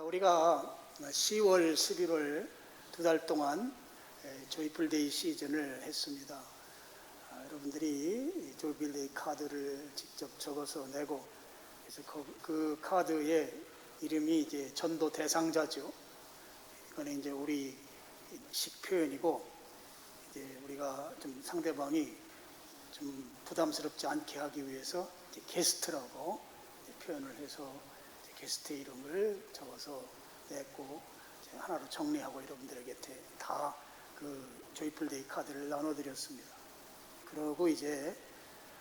우리가 10월, 11월 두 달 동안 조이풀데이 시즌을 했습니다. 여러분들이 조이풀데이 카드를 직접 적어서 내고, 그래서 그 카드의 이름이 이제 전도 대상자죠. 이거는 이제 우리 식 표현이고, 이제 우리가 좀 상대방이 좀 부담스럽지 않게 하기 위해서 이제 게스트라고 표현을 해서 게스트의 이름을 적어서 냈고, 하나로 정리하고 여러분들에게 다 그 조이풀데이 카드를 나눠드렸습니다. 그러고 이제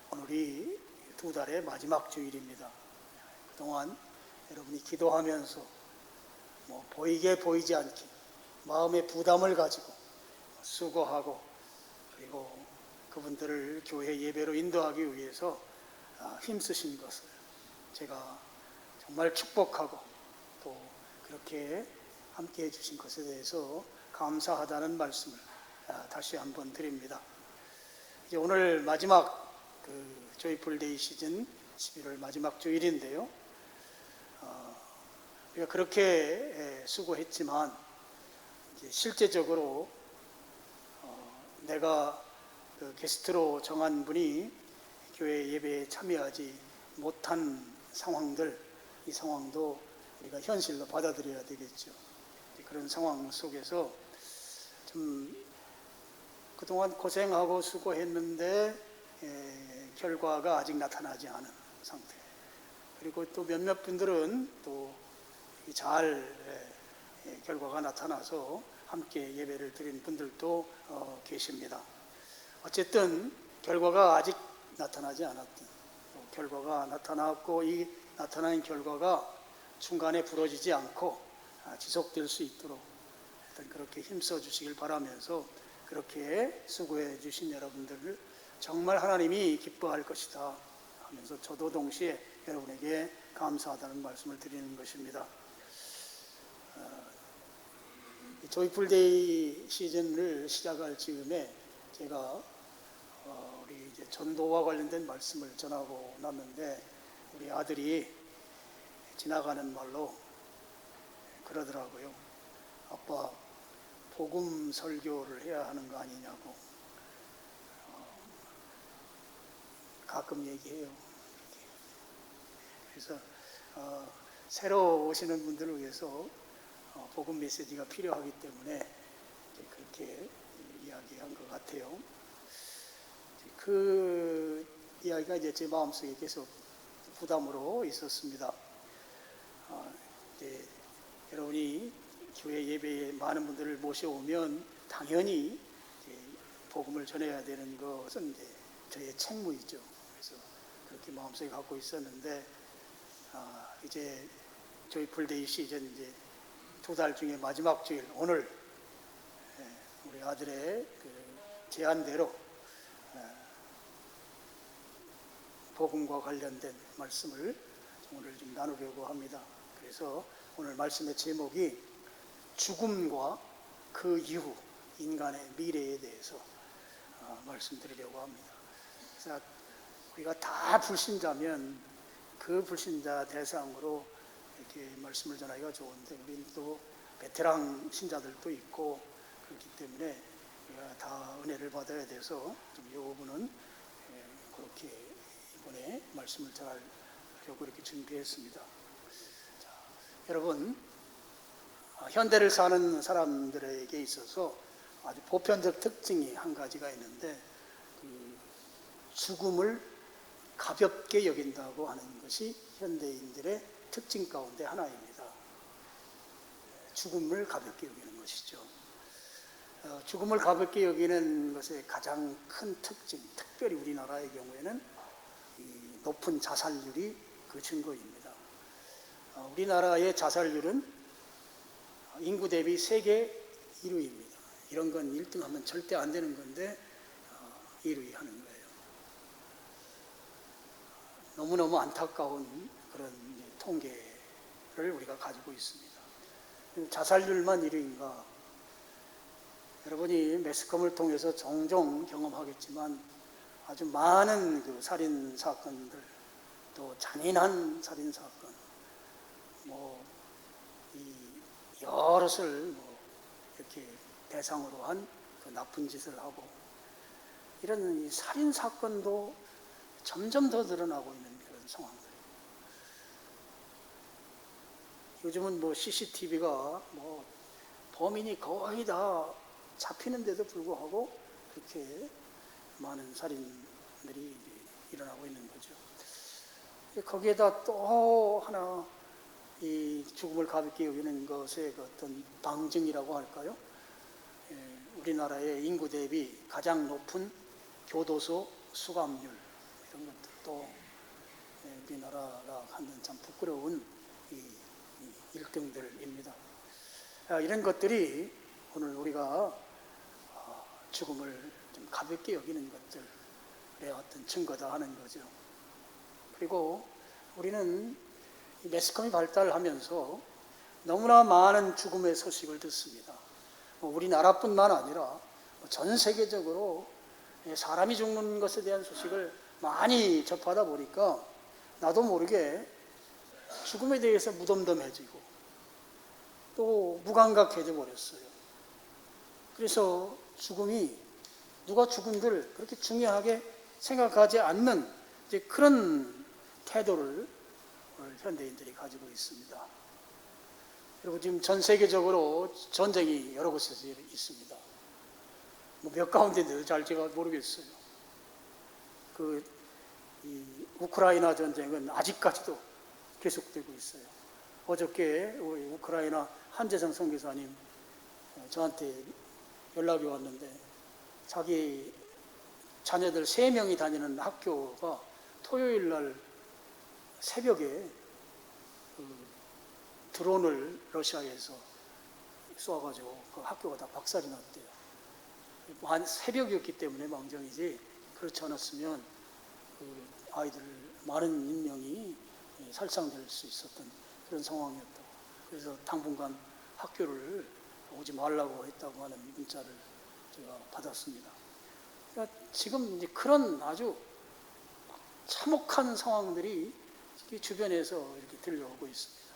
오늘이 두 달의 마지막 주일입니다. 그동안 여러분이 기도하면서 보이게 보이지 않게 마음의 부담을 가지고 수고하고, 그리고 그분들을 교회 예배로 인도하기 위해서 힘쓰신 것을 제가 정말 축복하고, 또 그렇게 함께 해주신 것에 대해서 감사하다는 말씀을 다시 한번 드립니다. 이제 오늘 마지막 조이풀데이 시즌 11월 마지막 주일인데요. 우리가 그렇게 수고했지만 이제 실제적으로 내가 게스트로 정한 분이 교회 예배에 참여하지 못한 상황들, 이 상황도 우리가 현실로 받아들여야 되겠죠. 그런 상황 속에서 좀 그동안 고생하고 수고했는데 결과가 아직 나타나지 않은 상태. 그리고 또 몇몇 분들은 또 잘 결과가 나타나서 함께 예배를 드린 분들도 계십니다. 어쨌든 결과가 아직 나타나지 않았던, 결과가 나타났고, 이 나타나는 결과가 중간에 부러지지 않고 지속될 수 있도록 그렇게 힘써 주시길 바라면서, 그렇게 수고해 주신 여러분들을 정말 하나님이 기뻐할 것이다 하면서 저도 동시에 여러분에게 감사하다는 말씀을 드리는 것입니다. 조이풀데이 시즌을 시작할 즈음에 제가 우리 이제 전도와 관련된 말씀을 전하고 났는데, 우리 아들이 지나가는 말로 그러더라고요. 아빠, 복음 설교를 해야 하는 거 아니냐고 가끔 얘기해요. 그래서 새로 오시는 분들을 위해서 복음 메시지가 필요하기 때문에 그렇게 이야기한 것 같아요. 그 이야기가 이제 제 마음속에 계속 부담으로 있었습니다. 이제 여러분이 교회 예배에 많은 분들을 모셔오면 당연히 복음을 전해야 되는 것은 이제 저의 책무이죠. 그래서 그렇게 마음속에 갖고 있었는데, 이제 조이풀데이 시즌 이제 두 달 중에 마지막 주일 오늘 우리 아들의 제안대로 복음과 관련된 말씀을 오늘 좀 나누려고 합니다. 그래서 오늘 말씀의 제목이 죽음과 그 이후 인간의 미래에 대해서 말씀드리려고 합니다. 그래서 우리가 다 불신자면 그 불신자 대상으로 이렇게 말씀을 전하기가 좋은데, 우리는 또 베테랑 신자들도 있고 그렇기 때문에 우리가 다 은혜를 받아야 돼서 좀 이 부분은 그렇게 이번에 말씀을 전하려고 이렇게 준비했습니다. 자, 여러분, 현대를 사는 사람들에게 있어서 아주 보편적 특징이 한 가지가 있는데, 죽음을 가볍게 여긴다고 하는 것이 현대인들의 특징 가운데 하나입니다. 죽음을 가볍게 여기는 것이죠. 죽음을 가볍게 여기는 것의 가장 큰 특징, 특별히 우리나라의 경우에는 이 높은 자살률이 그 증거입니다. 우리나라의 자살률은 인구 대비 세계 1위입니다. 이런 건 1등 하면 절대 안 되는 건데 1위 하는 거예요. 너무너무 안타까운 그런 통계를 우리가 가지고 있습니다. 자살률만 1위인가? 여러분이 매스컴을 통해서 종종 경험하겠지만 아주 많은 그 살인 사건들, 또 잔인한 살인 사건, 이 여럿을 뭐 이렇게 대상으로 한 그 나쁜 짓을 하고, 이런 이 살인 사건도 점점 더 늘어나고 있는 그런 상황들. 요즘은 뭐 CCTV가 뭐 범인이 거의 다 잡히는데도 불구하고 그렇게 많은 살인들이 일어나고 있는 거죠. 거기에다 또 하나 이 죽음을 가볍게 여기는 것의 그 어떤 방증이라고 할까요? 우리나라의 인구 대비 가장 높은 교도소 수감률, 이런 것들도 우리나라가 갖는 참 부끄러운 이 1등들입니다. 이런 것들이 오늘 우리가 죽음을 좀 가볍게 여기는 것들의 어떤 증거다 하는 거죠. 그리고 우리는 매스컴이 발달하면서 너무나 많은 죽음의 소식을 듣습니다. 우리나라뿐만 아니라 전 세계적으로 사람이 죽는 것에 대한 소식을 많이 접하다 보니까 나도 모르게 죽음에 대해서 무덤덤해지고 또 무감각해져 버렸어요. 그래서 죽음이 누가 죽은들 그렇게 중요하게 생각하지 않는 이제 그런 태도를 현대인들이 가지고 있습니다. 그리고 지금 전 세계적으로 전쟁이 여러 곳에서 있습니다. 뭐 몇 가운데인지 잘 제가 모르겠어요. 이 우크라이나 전쟁은 아직까지도 계속되고 있어요. 어저께 우리 우크라이나 한재성 선교사님 저한테 연락이 왔는데 자기 자녀들 3명이 다니는 학교가 토요일 날 새벽에 드론을 러시아에서 쏘아가지고 그 학교가 다 박살이 났대요. 새벽이었기 때문에 망정이지, 그렇지 않았으면 그 아이들 많은 인명이 살상될 수 있었던 그런 상황이었다고. 그래서 당분간 학교를 오지 말라고 했다고 하는 문자를 제가 받았습니다. 그러니까 지금 이제 그런 아주 참혹한 상황들이 주변에서 이렇게 들려오고 있습니다.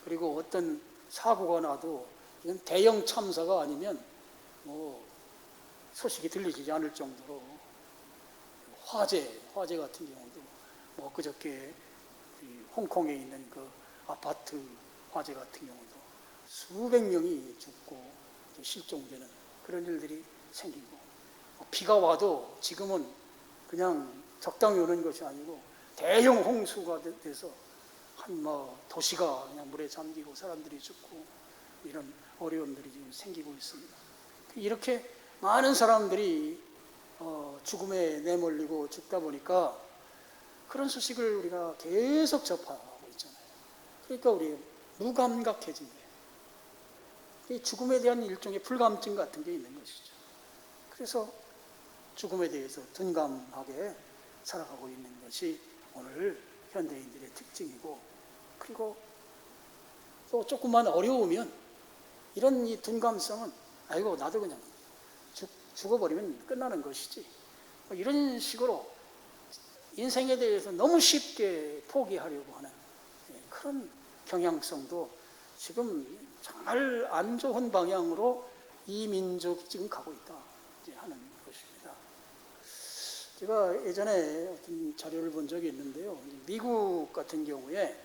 그리고 어떤 사고가 나도 이건 대형 참사가 아니면 뭐 소식이 들리지 않을 정도로 화재 같은 경우도 뭐 그저께 홍콩에 있는 그 아파트 화재 같은 경우도 수백 명이 죽고 실종되는 그런 일들이 생기고, 비가 와도 지금은 그냥 적당히 오는 것이 아니고 대형 홍수가 돼서 한 도시가 그냥 물에 잠기고 사람들이 죽고 이런 어려움들이 지금 생기고 있습니다. 이렇게 많은 사람들이 죽음에 내몰리고 죽다 보니까 그런 소식을 우리가 계속 접하고 있잖아요. 그러니까 우리 무감각해진 거예요. 죽음에 대한 일종의 불감증 같은 게 있는 것이죠. 그래서 죽음에 대해서 둔감하게 살아가고 있는 것이 오늘 현대인들의 특징이고, 그리고 또 조금만 어려우면 이런 이 둔감성은 아이고 나도 그냥 죽어버리면 끝나는 것이지, 이런 식으로 인생에 대해서 너무 쉽게 포기하려고 하는 그런 경향성도 지금 정말 안 좋은 방향으로 이 민족이 지금 가고 있다 하는 것입니다. 제가 예전에 어떤 자료를 본 적이 있는데요. 미국 같은 경우에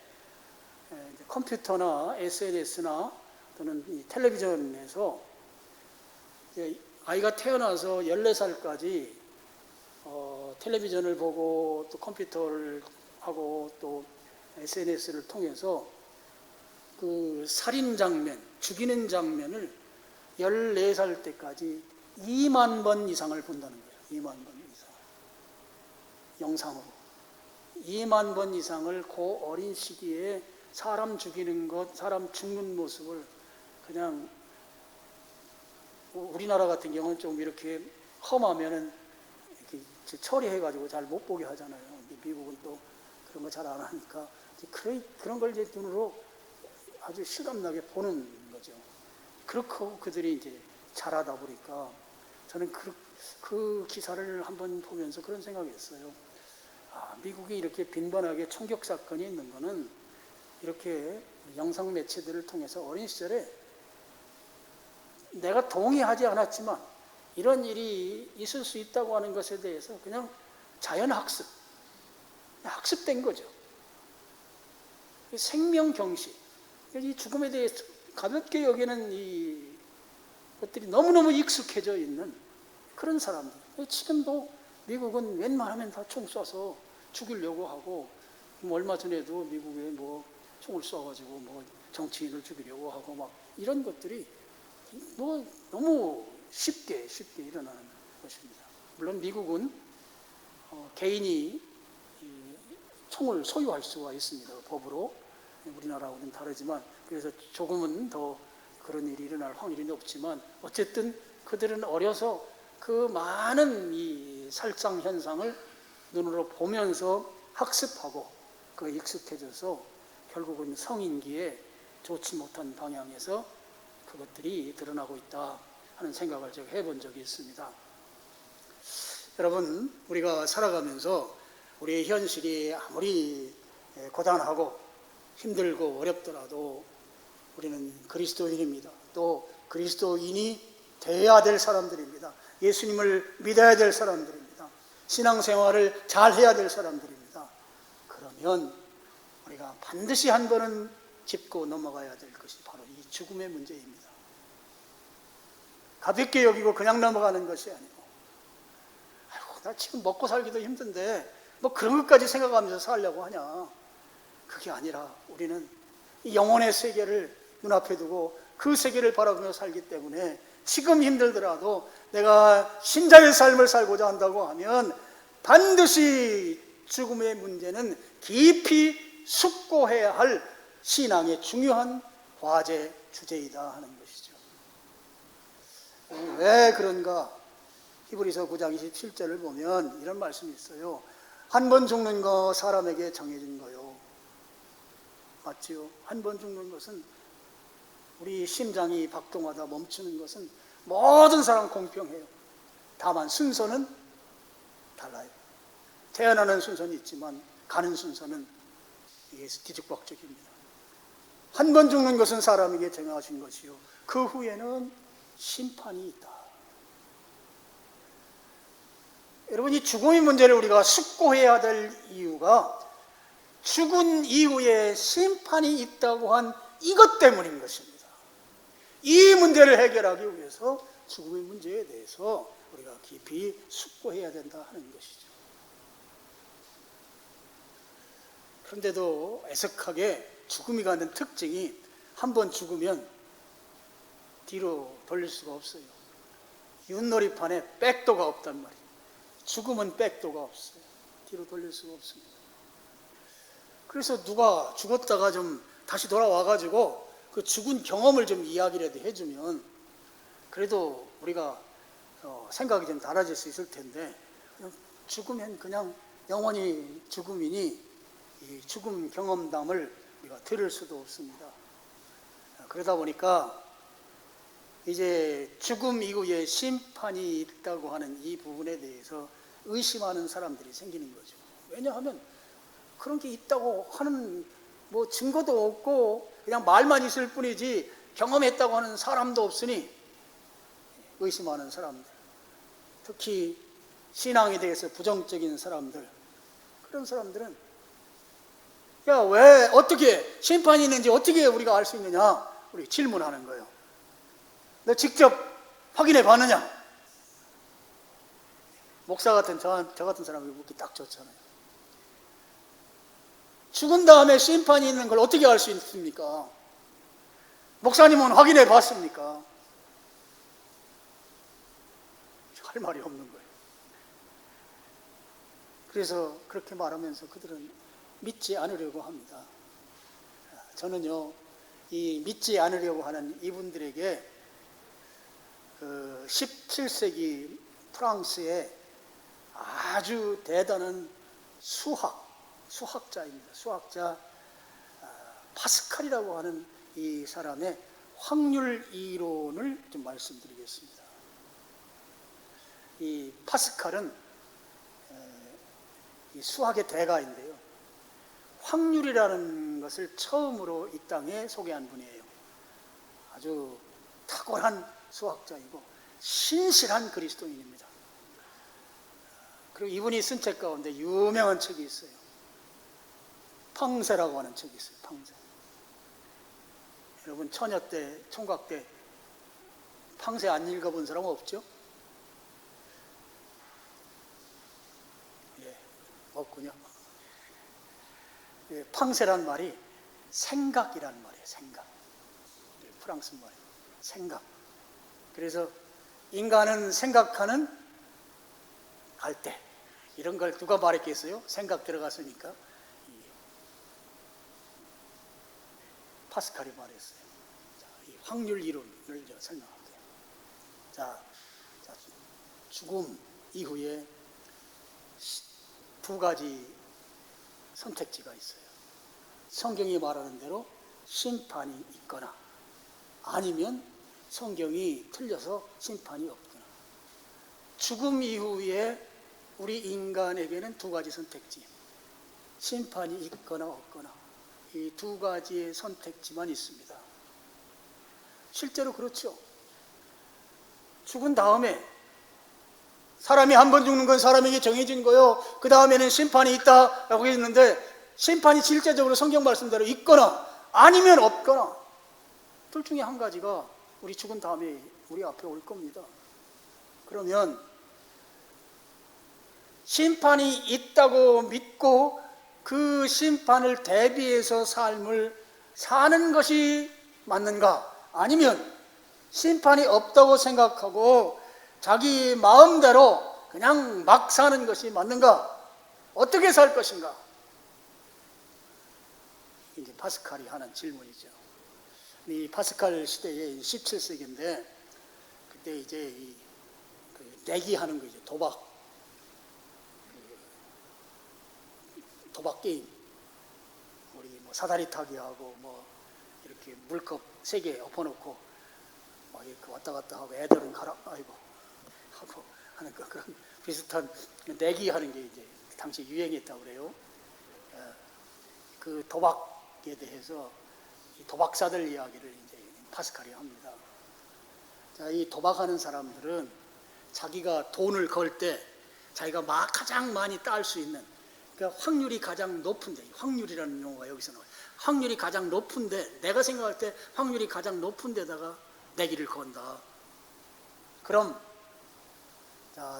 컴퓨터나 SNS나 또는 이 텔레비전에서 아이가 태어나서 14살까지 텔레비전을 보고 또 컴퓨터를 하고 또 SNS를 통해서 그 살인 장면, 죽이는 장면을 14살 때까지 2만 번 이상을 본다는 거예요. 2만 번 이상. 영상으로. 2만 번 이상을 그 어린 시기에 사람 죽이는 것, 사람 죽는 모습을 그냥, 우리나라 같은 경우는 좀 이렇게 험하면은 이렇게 처리해가지고 잘 못 보게 하잖아요. 미국은 또 그런 거 잘 안 하니까 그런 걸 이제 눈으로 아주 실감나게 보는 거죠. 그렇고 그들이 이제 자라다 보니까 저는 그 기사를 한번 보면서 그런 생각이 했어요. 미국이 이렇게 빈번하게 총격 사건이 있는 거는 이렇게 영상 매체들을 통해서 어린 시절에 내가 동의하지 않았지만 이런 일이 있을 수 있다고 하는 것에 대해서 그냥 자연학습, 학습된 거죠. 생명경시, 이 죽음에 대해서 가볍게 여기는 이 것들이 너무너무 익숙해져 있는 그런 사람들. 지금도 미국은 웬만하면 다 총 쏴서 죽이려고 하고, 얼마 전에도 미국에 뭐 총을 쏴가지고 뭐 정치인을 죽이려고 하고 막 이런 것들이 뭐 너무 쉽게 일어나는 것입니다. 물론 미국은 개인이 총을 소유할 수가 있습니다. 법으로. 우리나라하고는 다르지만, 그래서 조금은 더 그런 일이 일어날 확률이 높지만, 어쨌든 그들은 어려서 그 많은 이 살상 현상을 눈으로 보면서 학습하고 그 익숙해져서 결국은 성인기에 좋지 못한 방향에서 그것들이 드러나고 있다 하는 생각을 제가 해본 적이 있습니다. 여러분, 우리가 살아가면서 우리의 현실이 아무리 고단하고 힘들고 어렵더라도 우리는 그리스도인입니다. 또 그리스도인이 되어야 될 사람들입니다. 예수님을 믿어야 될 사람들입니다. 신앙생활을 잘 해야 될 사람들입니다. 그러면 우리가 반드시 한 번은 짚고 넘어가야 될 것이 바로 이 죽음의 문제입니다. 가볍게 여기고 그냥 넘어가는 것이 아니고, 아이고, 나 지금 먹고 살기도 힘든데 뭐 그런 것까지 생각하면서 살려고 하냐. 그게 아니라 우리는 이 영혼의 세계를 눈앞에 두고 그 세계를 바라보며 살기 때문에 지금 힘들더라도 내가 신자의 삶을 살고자 한다고 하면 반드시 죽음의 문제는 깊이 숙고해야 할 신앙의 중요한 과제 주제이다 하는 것이죠. 왜 그런가? 히브리서 9장 27절을 보면 이런 말씀이 있어요. 한 번 죽는 거 사람에게 정해진 거요. 맞지요? 한 번 죽는 것은, 우리 심장이 박동하다 멈추는 것은 모든 사람 공평해요. 다만 순서는 달라요. 태어나는 순서는 있지만 가는 순서는 이게 뒤죽박죽입니다. 한 번 죽는 것은 사람에게 정하신 것이요, 그 후에는 심판이 있다. 여러분, 이 죽음의 문제를 우리가 숙고해야 될 이유가 죽은 이후에 심판이 있다고 한 이것 때문인 것입니다. 이 문제를 해결하기 위해서 죽음의 문제에 대해서 우리가 깊이 숙고해야 된다 하는 것이죠. 그런데도 애석하게 죽음이 갖는 특징이 한 번 죽으면 뒤로 돌릴 수가 없어요. 윷놀이판에 백도가 없단 말이에요. 죽음은 백도가 없어요. 뒤로 돌릴 수가 없습니다. 그래서 누가 죽었다가 좀 다시 돌아와가지고 그 죽은 경험을 좀 이야기라도 해주면 그래도 우리가 생각이 좀 달라질 수 있을 텐데, 죽으면 그냥 영원히 죽음이니 이 죽음 경험담을 우리가 들을 수도 없습니다. 그러다 보니까 이제 죽음 이후에 심판이 있다고 하는 이 부분에 대해서 의심하는 사람들이 생기는 거죠. 왜냐하면 그런 게 있다고 하는 뭐 증거도 없고 그냥 말만 있을 뿐이지 경험했다고 하는 사람도 없으니 의심하는 사람들, 특히 신앙에 대해서 부정적인 사람들, 그런 사람들은 야, 왜 어떻게 심판이 있는지 어떻게 우리가 알 수 있느냐, 우리 질문하는 거예요. 너 직접 확인해 봤느냐? 목사 같은 저 같은 사람이 묻기 딱 좋잖아요. 죽은 다음에 심판이 있는 걸 어떻게 알 수 있습니까? 목사님은 확인해 봤습니까? 할 말이 없는 거예요. 그래서 그렇게 말하면서 그들은 믿지 않으려고 합니다. 저는요, 이 믿지 않으려고 하는 이분들에게 그 17세기 프랑스의 아주 대단한 수학자입니다. 수학자 파스칼이라고 하는 이 사람의 확률 이론을 좀 말씀드리겠습니다. 이 파스칼은 이 수학의 대가인데요, 확률이라는 것을 처음으로 이 땅에 소개한 분이에요. 아주 탁월한 수학자이고 신실한 그리스도인입니다. 그리고 이분이 쓴 책 가운데 유명한 책이 있어요. 팡세라고 하는 책이 있어요. 팡세. 여러분 처녀 때, 총각 때 팡세 안 읽어본 사람 없죠? 예, 없군요. 예, 팡세란 말이 생각이란 말이에요. 생각. 프랑스 말이에요. 생각. 그래서 인간은 생각하는 갈대. 이런 걸 누가 말했겠어요? 생각 들어갔으니까. 파스칼이 말했어요. 자, 이 확률 이론을 제가 설명할게요. 자, 죽음 이후에 두 가지 선택지가 있어요. 성경이 말하는 대로 심판이 있거나 아니면 성경이 틀려서 심판이 없거나. 죽음 이후에 우리 인간에게는 두 가지 선택지, 심판이 있거나 없거나, 이 두 가지의 선택지만 있습니다. 실제로 그렇죠. 죽은 다음에 사람이 한 번 죽는 건 사람에게 정해진 거요. 그 다음에는 심판이 있다라고 했는데 심판이 실제적으로 성경 말씀대로 있거나 아니면 없거나 둘 중에 한 가지가 우리 죽은 다음에 우리 앞에 올 겁니다. 그러면 심판이 있다고 믿고 그 심판을 대비해서 삶을 사는 것이 맞는가? 아니면 심판이 없다고 생각하고 자기 마음대로 그냥 막 사는 것이 맞는가? 어떻게 살 것인가? 이제 파스칼이 하는 질문이죠. 이 파스칼 시대에 17세기인데 그때 이제 내기하는 거죠. 도박 게임. 우리 뭐 사다리 타기 하고 뭐 이렇게 물컵 3개 엎어놓고 막 이렇게 왔다 갔다 하고 애들은 가라 아이고 하고 하는 거 그런 비슷한 내기하는 게 이제 당시 유행했다고 그래요. 그 도박에 대해서 이 도박사들 이야기를 이제 파스칼이 합니다. 자, 이 도박하는 사람들은 자기가 돈을 걸 때 자기가 가장 많이 딸 수 있는, 그러니까 확률이 가장 높은데, 확률이라는 용어가 여기서 나와요. 확률이 가장 높은데, 내가 생각할 때 확률이 가장 높은 데다가 내기를 건다. 그럼 자,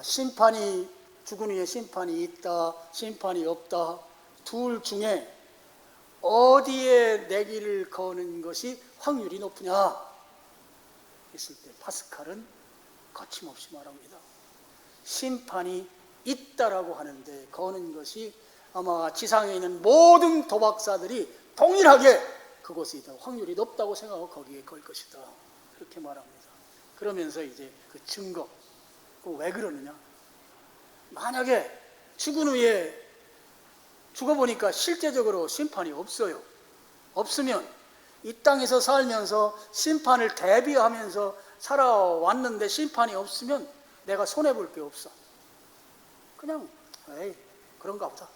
죽은 후에 심판이 있다, 심판이 없다, 둘 중에 어디에 내기를 거는 것이 확률이 높으냐 했을 때 파스칼은 거침없이 말합니다. 심판이 있다라고 하는데 거는 것이 아마 지상에 있는 모든 도박사들이 동일하게 그것이 확률이 높다고 생각하고 거기에 걸 것이다. 그렇게 말합니다. 그러면서 이제 그 증거, 왜 그러느냐? 만약에 죽은 후에 죽어보니까 실제적으로 심판이 없어요. 없으면 이 땅에서 살면서 심판을 대비하면서 살아왔는데 심판이 없으면 내가 손해볼 게 없어. 그냥 에이 그런가 보다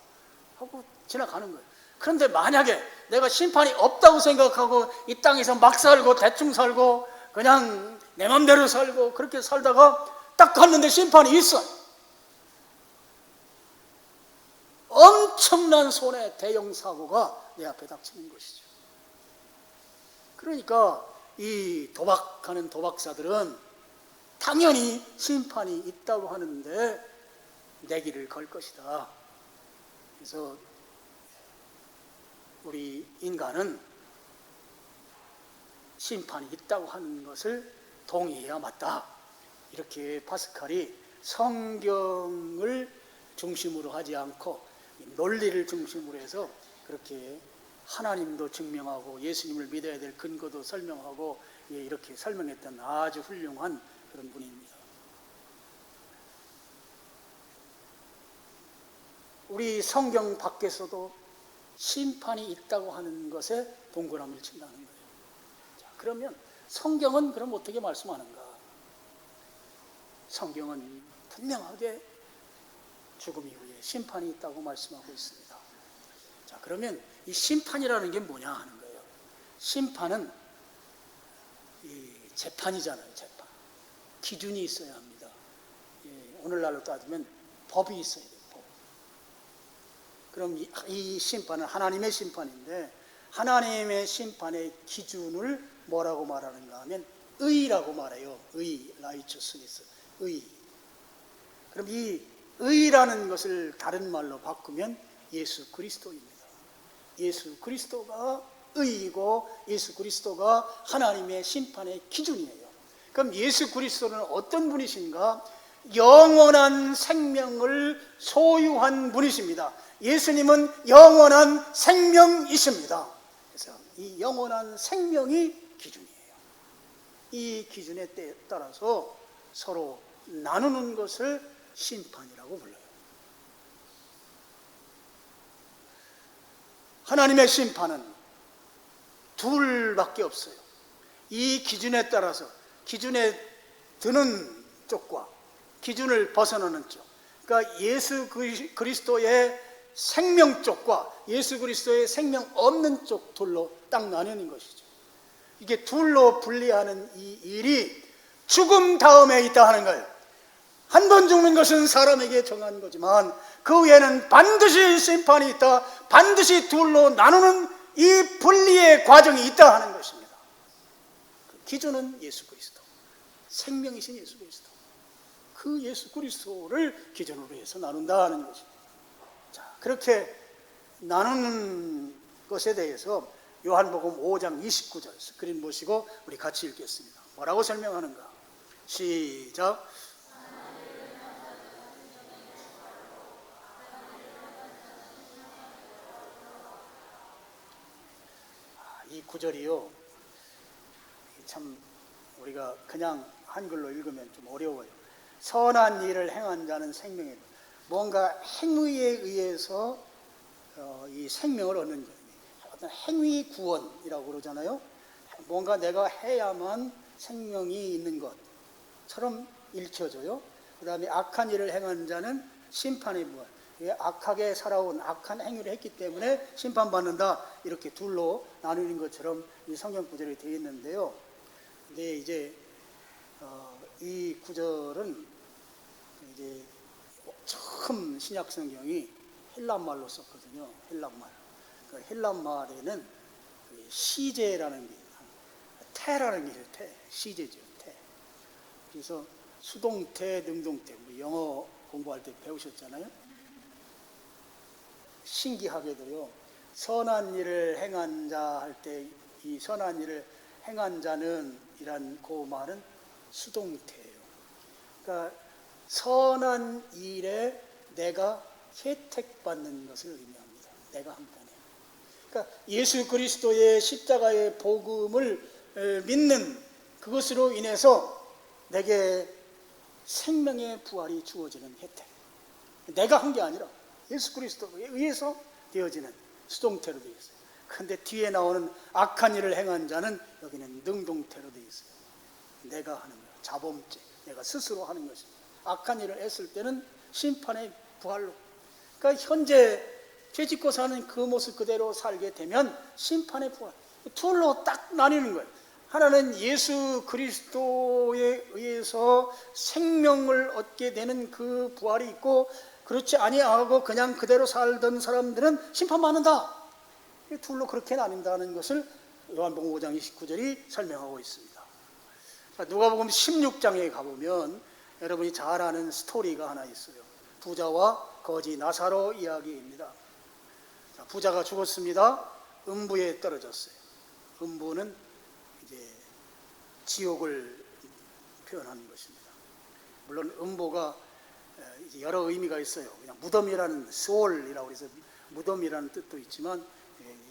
하고 지나가는 거예요. 그런데 만약에 내가 심판이 없다고 생각하고 이 땅에서 막 살고 대충 살고 그냥 내 맘대로 살고 그렇게 살다가 딱 갔는데 심판이 있어. 엄청난 손해, 대형 사고가 내 앞에 닥치는 것이죠. 그러니까 이 도박하는 도박사들은 당연히 심판이 있다고 하는데 내기를 걸 것이다. 그래서 우리 인간은 심판이 있다고 하는 것을 동의해야 맞다. 이렇게 파스칼이 성경을 중심으로 하지 않고 논리를 중심으로 해서 그렇게 하나님도 증명하고 예수님을 믿어야 될 근거도 설명하고 이렇게 설명했던 아주 훌륭한 그런 분입니다. 우리 성경 밖에서도 심판이 있다고 하는 것에 동그라미를 친다는 거예요. 자, 그러면 성경은 그럼 어떻게 말씀하는가? 성경은 분명하게 죽음 이후에 심판이 있다고 말씀하고 있습니다. 자, 그러면 이 심판이라는 게 뭐냐 하는 거예요. 심판은 이 재판이잖아요. 재판. 기준이 있어야 합니다. 오늘날로 따지면 법이 있어야 돼요. 법. 그럼 이 심판은 하나님의 심판인데, 하나님의 심판의 기준을 뭐라고 말하는가 하면 의라고 말해요. 의, righteousness, 의. 그럼 이 의라는 것을 다른 말로 바꾸면 예수 그리스도입니다. 예수 그리스도가 의이고 예수 그리스도가 하나님의 심판의 기준이에요. 그럼 예수 그리스도는 어떤 분이신가? 영원한 생명을 소유한 분이십니다. 예수님은 영원한 생명이십니다. 그래서 이 영원한 생명이 기준이에요. 이 기준에 따라서 서로 나누는 것을 심판이라고 불러요. 하나님의 심판은 둘밖에 없어요. 이 기준에 따라서 기준에 드는 쪽과 기준을 벗어나는 쪽, 그러니까 예수 그리스도의 생명 쪽과 예수 그리스도의 생명 없는 쪽 둘로 딱 나뉘는 것이죠. 이게 둘로 분리하는 이 일이 죽음 다음에 있다 하는 거예요. 한 번 죽는 것은 사람에게 정한 거지만 그 외에는 반드시 심판이 있다, 반드시 둘로 나누는 이 분리의 과정이 있다 하는 것입니다. 그 기준은 예수 그리스도, 생명이신 예수 그리스도, 그 예수 그리스도를 기준으로 해서 나눈다 하는 것입니다. 자, 그렇게 나누는 것에 대해서 요한복음 5장 29절 스크린 보시고 우리 같이 읽겠습니다. 뭐라고 설명하는가? 시작. 이 구절이요, 참 우리가 그냥 한글로 읽으면 좀 어려워요. 선한 일을 행한 자는 생명이, 뭔가 행위에 의해서 이 생명을 얻는 거예요. 어떤 행위 구원이라고 그러잖아요. 뭔가 내가 해야만 생명이 있는 것처럼 읽혀져요. 그 다음에 악한 일을 행한 자는 심판의 무한, 악하게 살아온 악한 행위를 했기 때문에 심판받는다, 이렇게 둘로 나누는 것처럼 이 성경 구절이 되어 있는데요. 근데 이제 이 구절은 이제 처음 신약 성경이 헬란말로 썼거든요. 헬란말. 그 헬란말에는 시제라는 게, 태라는 게 태, 시제죠. 태. 그래서 수동태, 능동태, 우리 영어 공부할 때 배우셨잖아요. 신기하게도요, 선한 일을 행한 자 할 때 이 선한 일을 행한 자는 이란 그 말은 수동태예요. 그러니까 선한 일에 내가 혜택받는 것을 의미합니다. 내가 한 번에. 그러니까 예수 그리스도의 십자가의 복음을 믿는 그것으로 인해서 내게 생명의 부활이 주어지는 혜택. 내가 한 게 아니라 예수 그리스도에 의해서 되어지는 수동태로 되어 있어요. 그런데 뒤에 나오는 악한 일을 행한 자는 여기는 능동태로 되어 있어요. 내가 하는 거예요. 자범죄, 내가 스스로 하는 것입니다. 악한 일을 했을 때는 심판의 부활로, 그러니까 현재 죄짓고 사는 그 모습 그대로 살게 되면 심판의 부활, 둘로 딱 나뉘는 거예요. 하나는 예수 그리스도에 의해서 생명을 얻게 되는 그 부활이 있고, 그렇지 아니하고 그냥 그대로 살던 사람들은 심판받는다. 둘로 그렇게 나뉜다는 것을 요한복음 5장 29절이 설명하고 있습니다. 누가복음 16장에 가보면 여러분이 잘 아는 스토리가 하나 있어요. 부자와 거지 나사로 이야기입니다. 부자가 죽었습니다. 음부에 떨어졌어요. 음부는 이제 지옥을 표현하는 것입니다. 물론 음부가 여러 의미가 있어요. 그냥 무덤이라는 스월이라고 해서 무덤이라는 뜻도 있지만,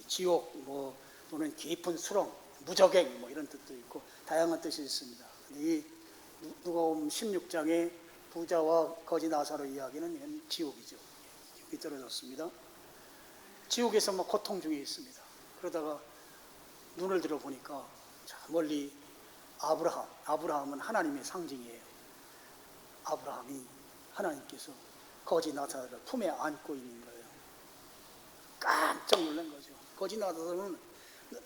지옥 또는 깊은 수렁, 무저갱 이런 뜻도 있고 다양한 뜻이 있습니다. 이 누가복음 16장의 부자와 거지 나사로 이야기는 지옥이죠. 여기 떨어졌습니다. 지옥에서 고통 중에 있습니다. 그러다가 눈을 들어 보니까 저 멀리 아브라함은 하나님의 상징이에요. 아브라함이 하나님께서 거지 나사로를 품에 안고 있는 거예요. 깜짝 놀란 거죠. 거지 나사로는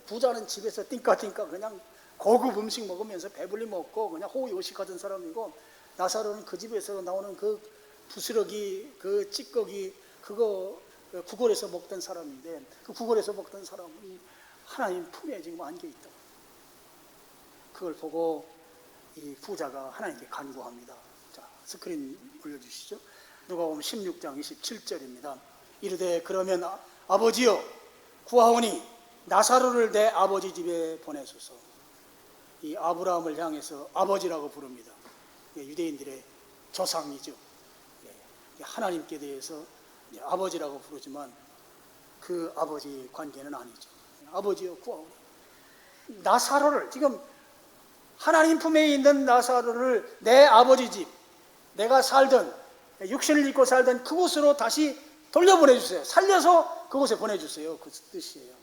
부자는 집에서 띵까띵까 그냥 고급 음식 먹으면서 배불리 먹고 그냥 호의호식하던 사람이고, 나사로는 그 집에서 나오는 그 부스러기, 그 찌꺼기, 그거 구걸에서 먹던 사람인데, 그 구걸에서 먹던 사람이 하나님 품에 지금 안겨 있다. 그걸 보고 이 부자가 하나님께 간구합니다. 자, 스크린 올려주시죠. 누가복음 16장 27절입니다. 이르되 그러면 아버지여 구하오니 나사로를 내 아버지 집에 보내소서. 이 아브라함을 향해서 아버지라고 부릅니다. 유대인들의 조상이죠. 하나님께 대해서 아버지라고 부르지만 그 아버지 관계는 아니죠. 아버지여 구하오니. 나사로를, 지금 하나님 품에 있는 나사로를 내 아버지 집, 내가 살던, 육신을 입고 살던 그곳으로 다시 돌려보내주세요. 살려서 그곳에 보내주세요. 그 뜻이에요.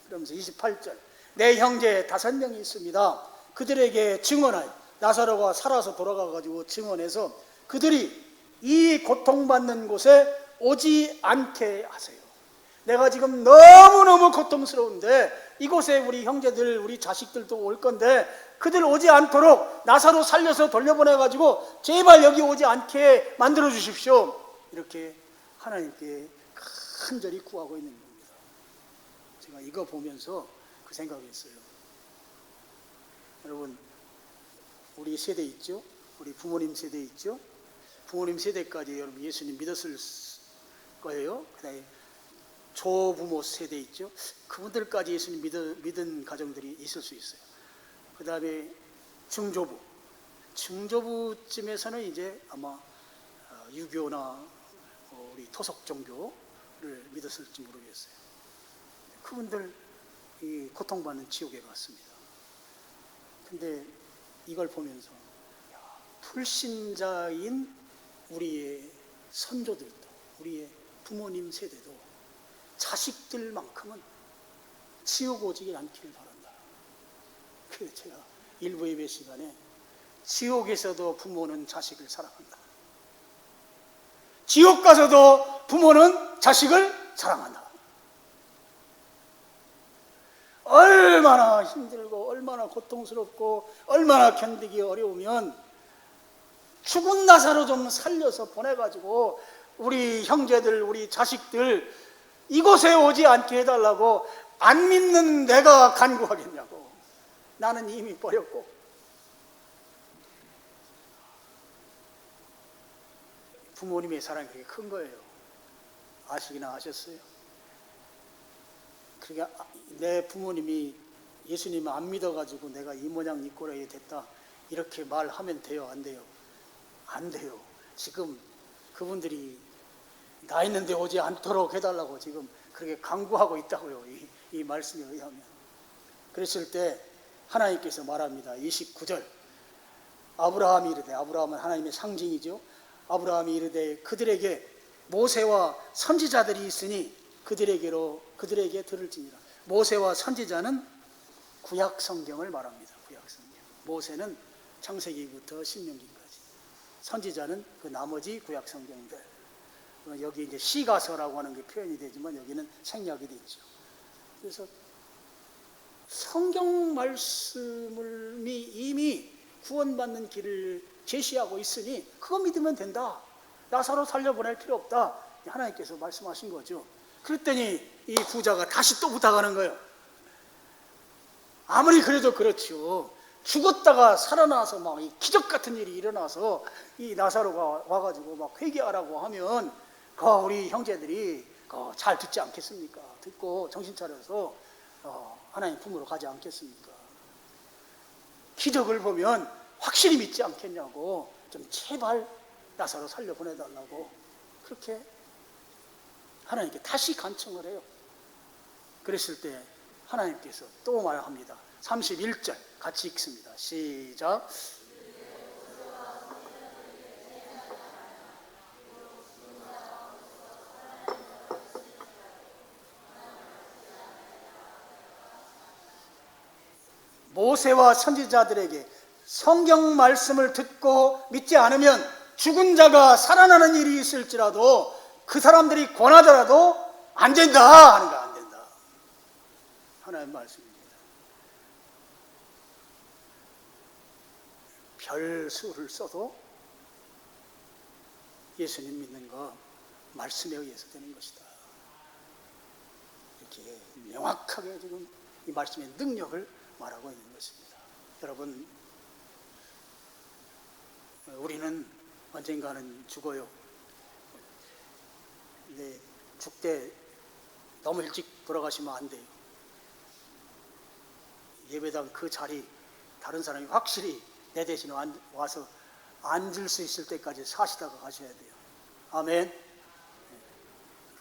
그러면서 28절, 내 형제 5명이 있습니다. 그들에게 증언하여, 나사로가 살아서 돌아가가지고 증언해서 그들이 이 고통받는 곳에 오지 않게 하세요. 내가 지금 너무너무 고통스러운데 이곳에 우리 형제들, 우리 자식들도 올 건데 그들 오지 않도록 나사로 살려서 돌려보내가지고 제발 여기 오지 않게 만들어 주십시오. 이렇게 하나님께 간절히 구하고 있는 겁니다. 제가 이거 보면서 그 생각했어요. 여러분, 우리 세대 있죠? 우리 부모님 세대 있죠? 부모님 세대까지 여러분 예수님 믿었을 거예요. 그다음에 조부모 세대 있죠? 그분들까지 예수님 믿은 가정들이 있을 수 있어요. 그 다음에 중조부쯤에서는 이제 아마 유교나 우리 토속 종교를 믿었을지 모르겠어요. 그분들 이 고통받는 지옥에 갔습니다. 근데 이걸 보면서 불신자인 우리의 선조들도, 우리의 부모님 세대도 자식들만큼은 지옥 오지 않기를 바란다. 그래서 제가 일부 예배 시간에 지옥에서도 부모는 자식을 사랑한다, 지옥 가서도 부모는 자식을 사랑한다. 얼마나 힘들고 얼마나 고통스럽고 얼마나 견디기 어려우면 죽은 나사로 좀 살려서 보내가지고 우리 형제들, 우리 자식들 이곳에 오지 않게 해달라고 안 믿는 내가 간구하겠냐고. 나는 이미 버렸고. 부모님의 사랑이 그렇게 큰 거예요. 아시기나 아셨어요? 그러니까 내 부모님이 예수님을 안 믿어가지고 내가 이 모양 이 꼴이 됐다 이렇게 말하면 돼요? 안 돼요? 안 돼요. 지금 그분들이 나 있는데 오지 않도록 해달라고 지금 그렇게 강구하고 있다고요. 이 말씀에 의하면. 그랬을 때 하나님께서 말합니다. 29절, 아브라함이 이르되, 아브라함은 하나님의 상징이죠. 아브라함이 이르되 그들에게 모세와 선지자들이 있으니 그들에게 들을지니라. 모세와 선지자는 구약 성경을 말합니다. 구약 성경. 모세는 창세기부터 신명기까지, 선지자는 그 나머지 구약 성경들. 여기 이제 시가서라고 하는 게 표현이 되지만 여기는 생략이 되죠. 그래서 성경 말씀이 이미 구원받는 길을 제시하고 있으니 그거 믿으면 된다. 나사로 살려보낼 필요 없다. 하나님께서 말씀하신 거죠. 그랬더니 이 부자가 다시 또 부탁하는 거예요. 아무리 그래도 그렇죠. 죽었다가 살아나서 막 기적 같은 일이 일어나서 이 나사로가 와가지고 막 회개하라고 하면 우리 형제들이 잘 듣지 않겠습니까? 듣고 정신 차려서 하나님 품으로 가지 않겠습니까? 기적을 보면 확실히 믿지 않겠냐고, 좀 제발 나사로 살려보내달라고 그렇게 하나님께 다시 간청을 해요. 그랬을 때 하나님께서 또 말합니다. 31절 같이 읽습니다. 시작. 모세와 선지자들에게 성경 말씀을 듣고 믿지 않으면 죽은 자가 살아나는 일이 있을지라도 그 사람들이 권하더라도 안 된다 하는 거야. 안 된다. 하나님 말씀입니다. 별 수를 써도 예수님 믿는 거 말씀에 의해서 되는 것이다. 이렇게 명확하게 지금 이 말씀의 능력을 말하고 있는 것입니다. 여러분, 우리는 언젠가는 죽어요. 근데 죽되 너무 일찍 돌아가시면 안 돼요. 예배당 그 자리 다른 사람이 확실히 내 대신에 와서 앉을 수 있을 때까지 사시다가 가셔야 돼요. 아멘.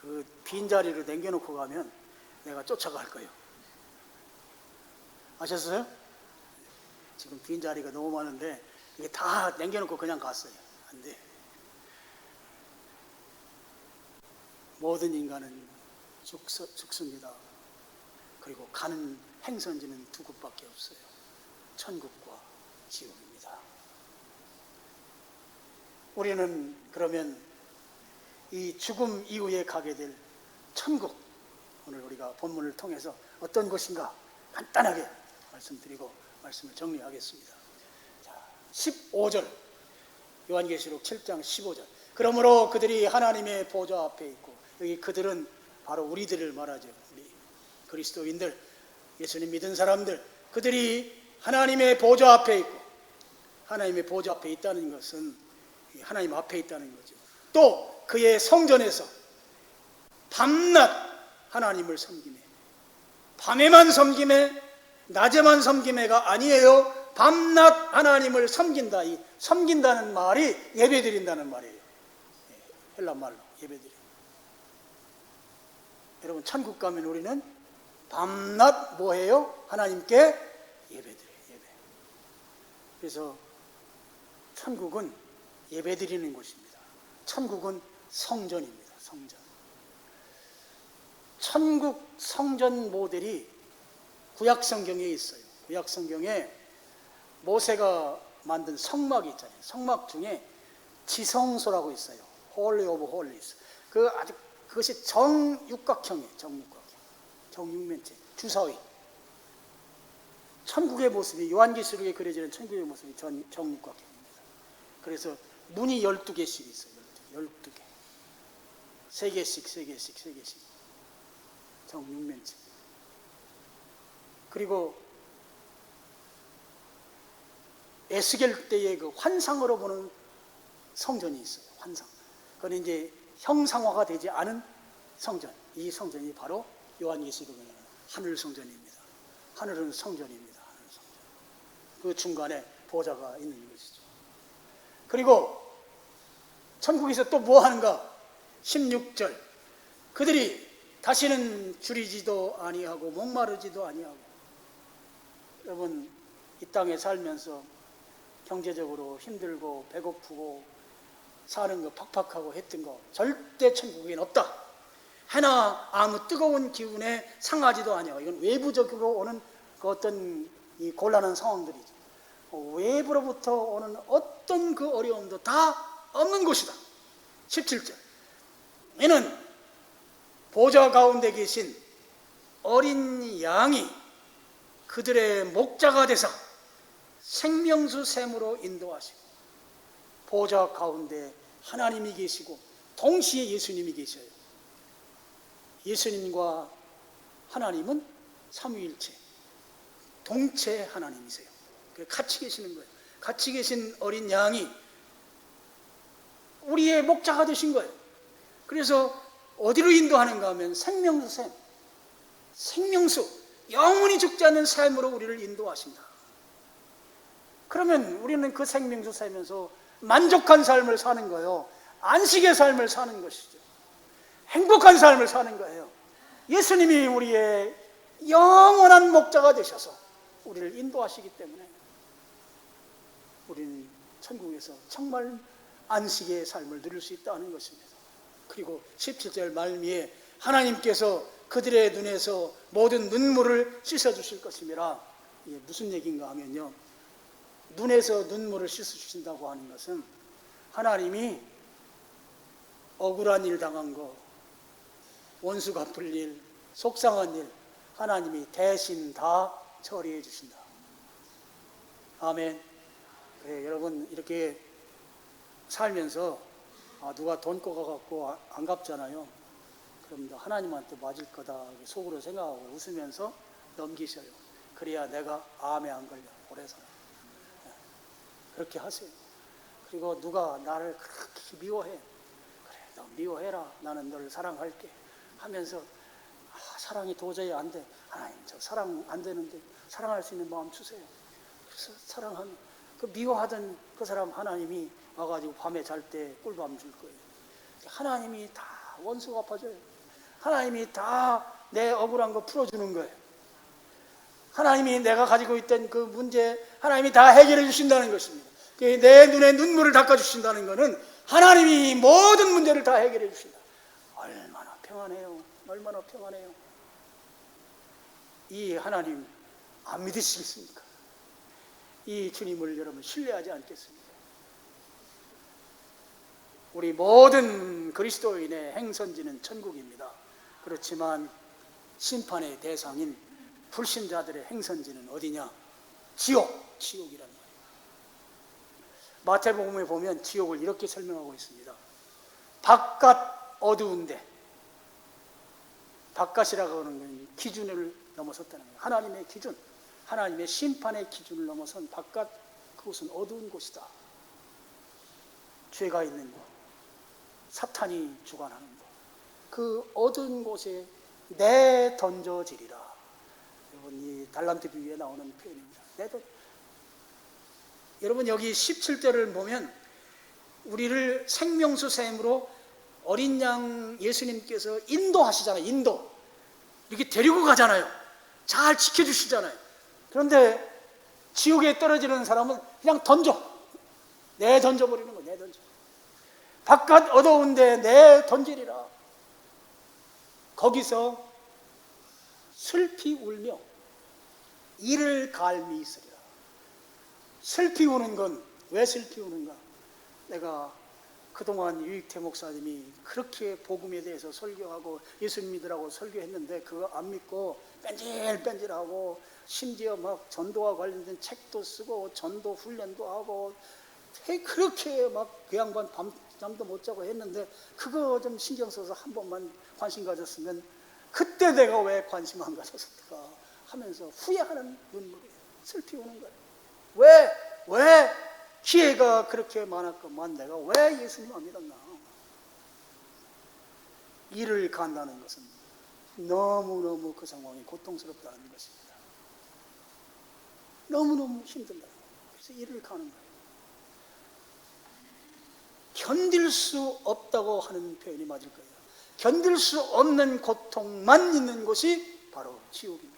그 빈자리로 남겨놓고 가면 내가 쫓아갈 거예요. 아셨어요? 지금 빈자리가 너무 많은데 이게 다 남겨놓고 그냥 갔어요. 안 돼. 모든 인간은 죽습니다. 그리고 가는 행선지는 두 곳밖에 없어요. 천국과 지옥입니다. 우리는 그러면 이 죽음 이후에 가게 될 천국, 오늘 우리가 본문을 통해서 어떤 것인가 간단하게 말씀드리고 말씀을 정리하겠습니다. 자, 15절, 요한계시록 7장 15절. 그러므로 그들이 하나님의 보좌 앞에 있고, 여기 그들은 바로 우리들을 말하죠. 우리 그리스도인들, 예수님 믿은 사람들, 그들이 하나님의 보좌 앞에 있고, 하나님의 보좌 앞에 있다는 것은 하나님 앞에 있다는 거죠. 또 그의 성전에서 밤낮 하나님을 섬기매, 밤에만 섬기매, 낮에만 섬기매가 아니에요. 밤낮 하나님을 섬긴다. 이 섬긴다는 말이 예배드린다는 말이에요. 헬라 말로 예배드려. 여러분, 천국 가면 우리는 밤낮 뭐해요? 하나님께 예배드려요. 예배. 그래서 천국은 예배드리는 곳입니다. 천국은 성전입니다. 성전. 천국 성전 모델이 구약 성경에 있어요. 구약 성경에 모세가 만든 성막이 있잖아요. 성막 중에 지성소라고 있어요. Holy of Holies. 그것이 정육각형이에요. 정육면체, 주사위. 천국의 모습이, 요한계시록에 그려지는 천국의 모습이 정육각형입니다. 그래서 문이 12개씩 있어요. 12개. 3개씩. 정육면체. 그리고 에스겔 때의 그 환상으로 보는 성전이 있어요. 환상. 그건 이제 형상화가 되지 않은 성전. 이 성전이 바로 요한계시록에 나오는 하늘 성전입니다. 하늘은 성전입니다. 하늘 성전. 그 중간에 보좌가 있는 것이죠. 그리고 천국에서 또 뭐 하는가? 16절. 그들이 다시는 줄이지도 아니하고 목마르지도 아니하고. 여러분, 이 땅에 살면서 경제적으로 힘들고 배고프고 사는 거 팍팍하고 했던 거 절대 천국에는 없다. 해나 아무 뜨거운 기운에 상하지도 아니하고. 이건 외부적으로 오는 그 어떤 이 곤란한 상황들이죠. 외부로부터 오는 어떤 그 어려움도 다 없는 곳이다. 17절. 이는 보좌 가운데 계신 어린 양이 그들의 목자가 되사 생명수 샘으로 인도하시고, 보좌 가운데 하나님이 계시고 동시에 예수님이 계셔요. 예수님과 하나님은 삼위일체, 동체 하나님이세요. 같이 계시는 거예요. 같이 계신 어린 양이 우리의 목자가 되신 거예요. 그래서 어디로 인도하는가 하면 생명수 샘, 생명수, 영원히 죽지 않는 샘으로 우리를 인도하신다. 그러면 우리는 그 생명수 샘에서 만족한 삶을 사는 거예요. 안식의 삶을 사는 것이죠. 행복한 삶을 사는 거예요. 예수님이 우리의 영원한 목자가 되셔서 우리를 인도하시기 때문에 우리는 천국에서 정말 안식의 삶을 누릴 수 있다는 것입니다. 그리고 17절 말미에 하나님께서 그들의 눈에서 모든 눈물을 씻어주실 것임이라. 이게 무슨 얘기인가 하면요, 눈에서 눈물을 씻어주신다고 하는 것은 하나님이 억울한 일 당한 거, 원수 갚을 일, 속상한 일, 하나님이 대신 다 처리해 주신다. 아멘. 그래, 여러분 이렇게 살면서 누가 돈 꿔가갖고 안 갚잖아요. 그럼 하나님한테 맞을 거다 속으로 생각하고 웃으면서 넘기셔요. 그래야 내가 암에 안 걸려 오래 살아. 그렇게 하세요. 그리고 누가 나를 그렇게 미워해. 그래, 너 미워해라. 나는 너를 사랑할게. 하면서 사랑이 도저히 안 돼. 하나님, 저 사랑 안 되는데 사랑할 수 있는 마음 주세요. 그래서 사랑하면 그 미워하던 그 사람 하나님이 와가지고 밤에 잘 때 꿀밤 줄 거예요. 하나님이 다 원수 갚아줘요. 하나님이 다 내 억울한 거 풀어주는 거예요. 하나님이 내가 가지고 있던 그 문제 하나님이 다 해결해 주신다는 것입니다. 내 눈에 눈물을 닦아주신다는 것은 하나님이 모든 문제를 다 해결해 주신다. 얼마나 평안해요. 얼마나 평안해요. 이 하나님 안 믿으시겠습니까? 이 주님을 여러분 신뢰하지 않겠습니까? 우리 모든 그리스도인의 행선지는 천국입니다. 그렇지만 심판의 대상인 불신자들의 행선지는 어디냐? 지옥이란 말이에요. 마태복음에 보면 지옥을 이렇게 설명하고 있습니다. 바깥 어두운데, 바깥이라고 하는 건 기준을 넘어섰다는 거예요. 하나님의 기준, 하나님의 심판의 기준을 넘어선 바깥, 그곳은 어두운 곳이다. 죄가 있는 곳, 사탄이 주관하는 곳, 그 어두운 곳에 내던져지리라. 여러분, 이 달란트 비유에 나오는 표현입니다. 여러분, 여기 17절을 보면 우리를 생명수 샘으로 어린 양 예수님께서 인도하시잖아요. 인도. 이렇게 데리고 가잖아요. 잘 지켜주시잖아요. 그런데 지옥에 떨어지는 사람은 그냥 내던져버리는 거예요. 내던져. 바깥 어두운데 내던지리라. 거기서 슬피 울며 이를 갈미 있으리라. 슬피 우는 건 왜 슬피 우는가? 내가 그동안 유익태 목사님이 그렇게 복음에 대해서 설교하고 예수님 믿으라고 설교했는데 그거 안 믿고 뺀질뺀질하고 심지어 막 전도와 관련된 책도 쓰고 전도 훈련도 하고 그렇게 막 그 양반 밤잠도 못 자고 했는데 그거 좀 신경 써서 한 번만 관심 가졌으면 그때 내가 왜 관심 안 가졌을까 하면서 후회하는 눈물이에요. 슬피 우는 거예요. 왜 기회가 그렇게 많았건만 내가 왜 예수님 안 믿었나? 일을 간다는 것은 너무너무 그 상황이 고통스럽다는 것입니다. 너무너무 힘들다. 그래서 일을 가는 거예요. 견딜 수 없다고 하는 표현이 맞을 거예요. 견딜 수 없는 고통만 있는 곳이 바로 지옥입니다.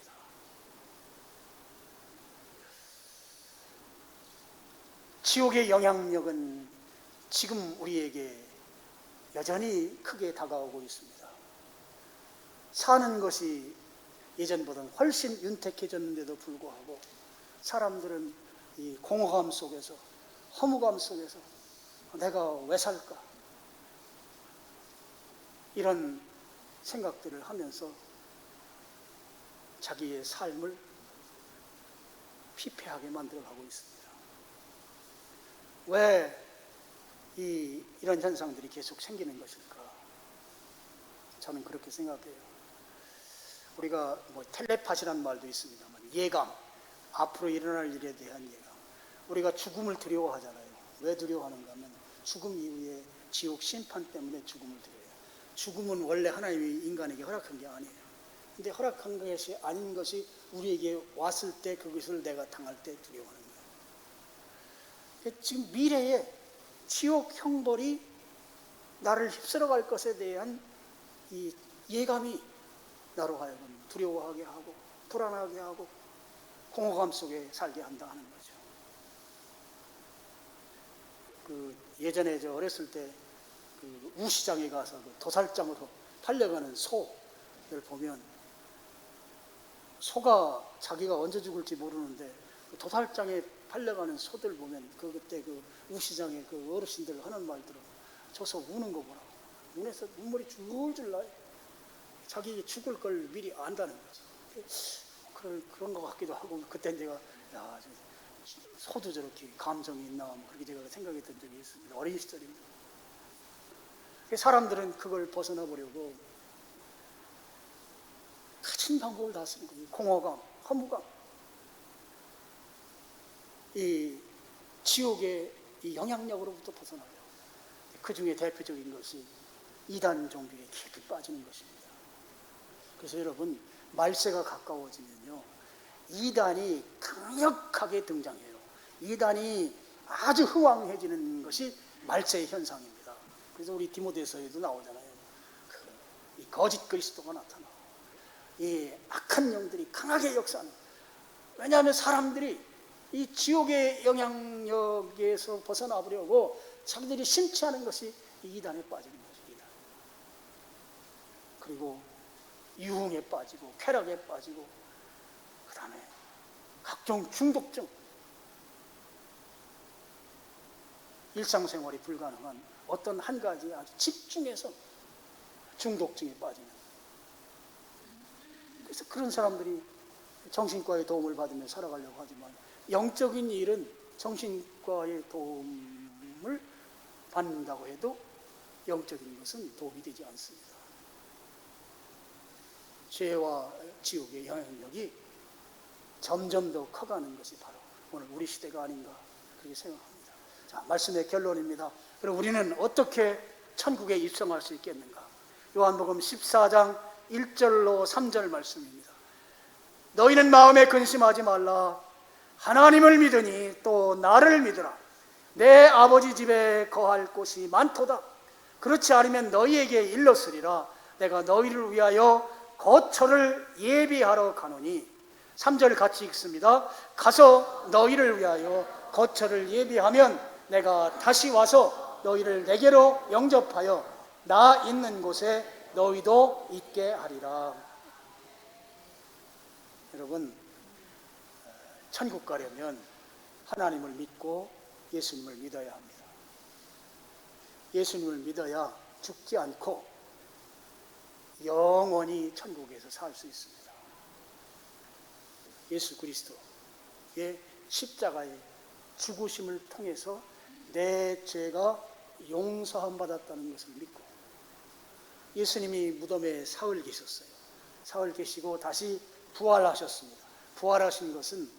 지옥의 영향력은 지금 우리에게 여전히 크게 다가오고 있습니다. 사는 것이 예전보다는 훨씬 윤택해졌는데도 불구하고 사람들은 이 공허감 속에서, 허무감 속에서 내가 왜 살까? 이런 생각들을 하면서 자기의 삶을 피폐하게 만들어가고 있습니다. 왜 이런 현상들이 계속 생기는 것일까? 저는 그렇게 생각해요. 우리가 텔레파시라는 말도 있습니다만 예감, 앞으로 일어날 일에 대한 예감. 우리가 죽음을 두려워하잖아요. 왜 두려워하는가 하면 죽음 이후에 지옥 심판 때문에 죽음을 두려워해요. 죽음은 원래 하나님이 인간에게 허락한 게 아니에요. 근데 허락한 것이 아닌 것이 우리에게 왔을 때 그것을 내가 당할 때 두려워하는 거예요. 지금 미래에 지옥 형벌이 나를 휩쓸어갈 것에 대한 이 예감이 나로 하여금 두려워하게 하고 불안하게 하고 공허감 속에 살게 한다 하는 거죠. 예전에 저 어렸을 때 우시장에 가서 도살장으로 팔려가는 소를 보면 소가 자기가 언제 죽을지 모르는데 도살장에 팔려가는 소들 보면 그때 우시장에 어르신들 하는 말 들어. 저 소 우는 거 보라고. 눈에서 눈물이 줄줄 나요. 자기 죽을 걸 미리 안다는 거죠. 그런 것 같기도 하고, 그때 내가 야, 소도 저렇게 감성이 있나 뭐 그렇게 제가 생각했던 적이 있습니다. 어린 시절입니다. 사람들은 그걸 벗어나 보려고 같은 방법을 다 쓰는 거예요. 공허감, 허무감, 이 지옥의 이 영향력으로부터 벗어나려. 그 중에 대표적인 것이 이단 종교에 깊이 빠지는 것입니다. 그래서 여러분, 말세가 가까워지면요, 이단이 강력하게 등장해요. 이단이 아주 흥왕해지는 것이 말세의 현상입니다. 그래서 우리 디모데서에도 나오잖아요. 이 거짓 그리스도가 나타나고 이 악한 영들이 강하게 역사하는. 왜냐하면 사람들이 이 지옥의 영향력에서 벗어나 보려고 자기들이 심취하는 것이 이단에 빠지는 것입니다. 그리고 유흥에 빠지고 쾌락에 빠지고, 그 다음에 각종 중독증, 일상생활이 불가능한 어떤 한 가지에 아주 집중해서 중독증에 빠지는. 그래서 그런 사람들이 정신과의 도움을 받으며 살아가려고 하지만, 영적인 일은 정신과의 도움을 받는다고 해도 영적인 것은 도움이 되지 않습니다. 죄와 지옥의 영향력이 점점 더 커가는 것이 바로 오늘 우리 시대가 아닌가 그렇게 생각합니다. 자, 말씀의 결론입니다. 그럼 우리는 어떻게 천국에 입성할 수 있겠는가? 요한복음 14장 1절로 3절 말씀입니다. 너희는 마음에 근심하지 말라. 하나님을 믿으니 또 나를 믿으라. 내 아버지 집에 거할 곳이 많도다. 그렇지 않으면 너희에게 일렀으리라. 내가 너희를 위하여 거처를 예비하러 가노니. 3절 같이 읽습니다. 가서 너희를 위하여 거처를 예비하면 내가 다시 와서 너희를 내게로 영접하여 나 있는 곳에 너희도 있게 하리라. 여러분, 천국 가려면 하나님을 믿고 예수님을 믿어야 합니다. 예수님을 믿어야 죽지 않고 영원히 천국에서 살 수 있습니다. 예수 그리스도의 십자가의 죽으심을 통해서 내 죄가 용서함 받았다는 것을 믿고, 예수님이 무덤에 사흘 계셨어요. 사흘 계시고 다시 부활하셨습니다. 부활하신 것은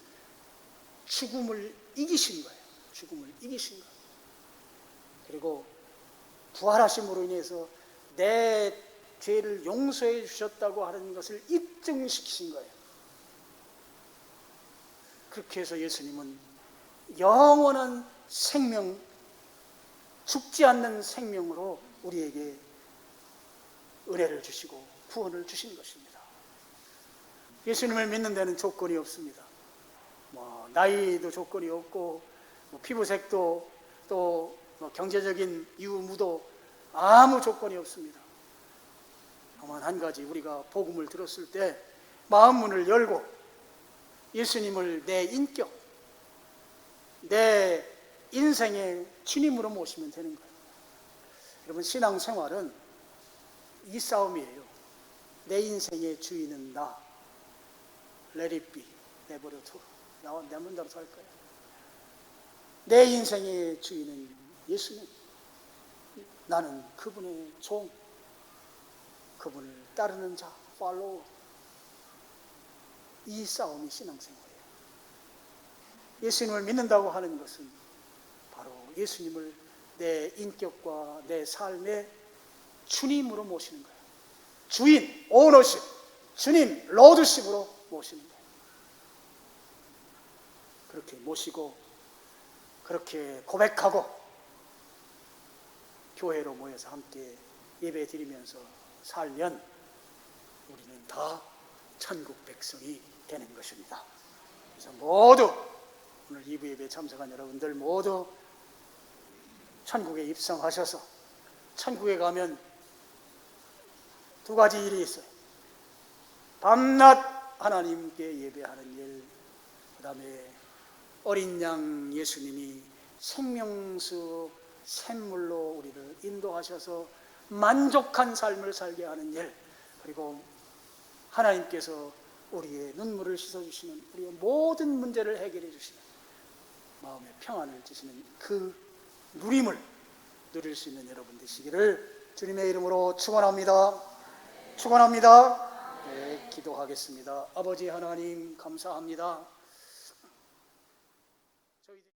죽음을 이기신 거예요. 죽음을 이기신 거예요. 그리고 부활하심으로 인해서 내 죄를 용서해 주셨다고 하는 것을 입증시키신 거예요. 그렇게 해서 예수님은 영원한 생명, 죽지 않는 생명으로 우리에게 은혜를 주시고 구원을 주신 것입니다. 예수님을 믿는 데는 조건이 없습니다. 나이도 조건이 없고, 피부색도 또 경제적인 유무도 아무 조건이 없습니다. 다만 한 가지, 우리가 복음을 들었을 때 마음 문을 열고 예수님을 내 인격, 내 인생의 주님으로 모시면 되는 거예요. 여러분, 신앙생활은 이 싸움이에요. 내 인생의 주인은 나. Let it be. 내버려 둬. 내 문대로 살 거야. 내 인생의 주인은 예수님. 나는 그분의 종, 그분을 따르는 자, 팔로워. 이 싸움이 신앙생활이에요. 예수님을 믿는다고 하는 것은 바로 예수님을 내 인격과 내 삶의 주님으로 모시는 거예요. 주인, 오너십, 주님, 로드십으로 모시는 거예요. 그렇게 모시고 그렇게 고백하고 교회로 모여서 함께 예배 드리면서 살면 우리는 다 천국 백성이 되는 것입니다. 그래서 모두 오늘 2부 예배에 참석한 여러분들 모두 천국에 입성하셔서, 천국에 가면 두 가지 일이 있어요. 밤낮 하나님께 예배하는 일, 그 다음에 어린 양 예수님이 생명수 샘물로 우리를 인도하셔서 만족한 삶을 살게 하는 일, 그리고 하나님께서 우리의 눈물을 씻어주시는, 우리의 모든 문제를 해결해 주시는, 마음의 평안을 주시는 그 누림을 누릴 수 있는 여러분 되시기를 주님의 이름으로 축원합니다. 축원합니다. 네, 기도하겠습니다. 아버지 하나님 감사합니다.